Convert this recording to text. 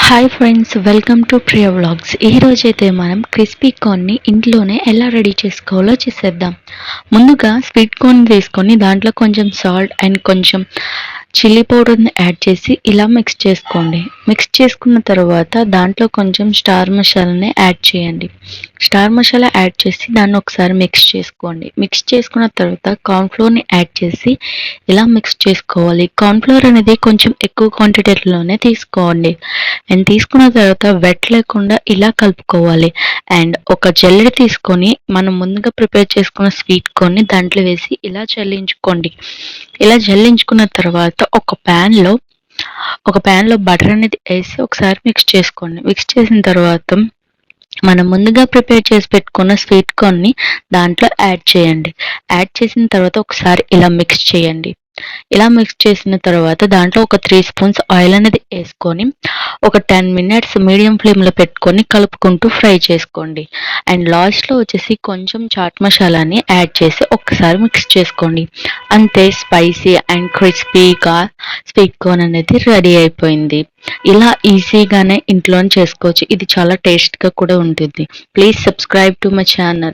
Hi friends, welcome to Priya vlogs. ఈరోజైతే మనం crispy కార్న్ని ఇంట్లోనే ఎలా రెడీ చేసుకోవాలో చేసేద్దాం. ముందుగా స్వీట్ కార్న్ తీసుకొని దాంట్లో కొంచెం సాల్ట్ అండ్ కొంచెం చిల్లీ పౌడర్ని యాడ్ చేసి ఇలా మిక్స్ చేసుకోండి. మిక్స్ చేసుకున్న తర్వాత దాంట్లో కొంచెం స్టార్ మసాలాని యాడ్ చేయండి. స్టార్ మసాలా యాడ్ చేసి దాన్ని ఒకసారి మిక్స్ చేసుకోండి. మిక్స్ చేసుకున్న తర్వాత కార్న్ఫ్లోర్ని యాడ్ చేసి ఇలా మిక్స్ చేసుకోవాలి. కార్న్ఫ్లోర్ అనేది కొంచెం ఎక్కువ క్వాంటిటీలోనే తీసుకోండి. అండ్ తీసుకున్న తర్వాత వెట్ లేకుండా ఇలా కలుపుకోవాలి. అండ్ ఒక జల్లెడ తీసుకొని మనం ముందుగా ప్రిపేర్ చేసుకున్న స్వీట్ కార్న్ని దాంట్లో వేసి ఇలా జల్లించుకోండి. ఇలా జల్లించుకున్న తర్వాత ఒక ప్యాన్లో బటర్ అనేది వేసి ఒకసారి మిక్స్ చేసుకోండి. మిక్స్ చేసిన తర్వాత మనం ముందుగా ప్రిపేర్ చేసి పెట్టుకున్న స్వీట్ కార్న్ని దాంట్లో యాడ్ చేయండి. యాడ్ చేసిన తర్వాత ఒకసారి ఇలా మిక్స్ చేయండి. ఇలా మిక్స్ చేసిన తర్వాత దాంట్లో ఒక 3 స్పూన్స్ ఆయిల్ అనేది వేసుకొని ఒక 10 మినిట్స్ మీడియం ఫ్లేమ్లో పెట్టుకొని కలుపుకుంటూ ఫ్రై చేసుకోండి. అండ్ లాస్ట్లో వచ్చేసి కొంచెం చాట్ మసాలాని యాడ్ చేసి ఒక్కసారి మిక్స్ చేసుకోండి. అంతే, స్పైసీ అండ్ క్రిస్పీగా స్వీట్ కార్న్ అనేది రెడీ అయిపోయింది. ఇలా ఈజీగానే ఇంట్లోనే చేసుకోవచ్చు. ఇది చాలా టేస్ట్గా కూడా ఉంటుంది. Please subscribe to my channel.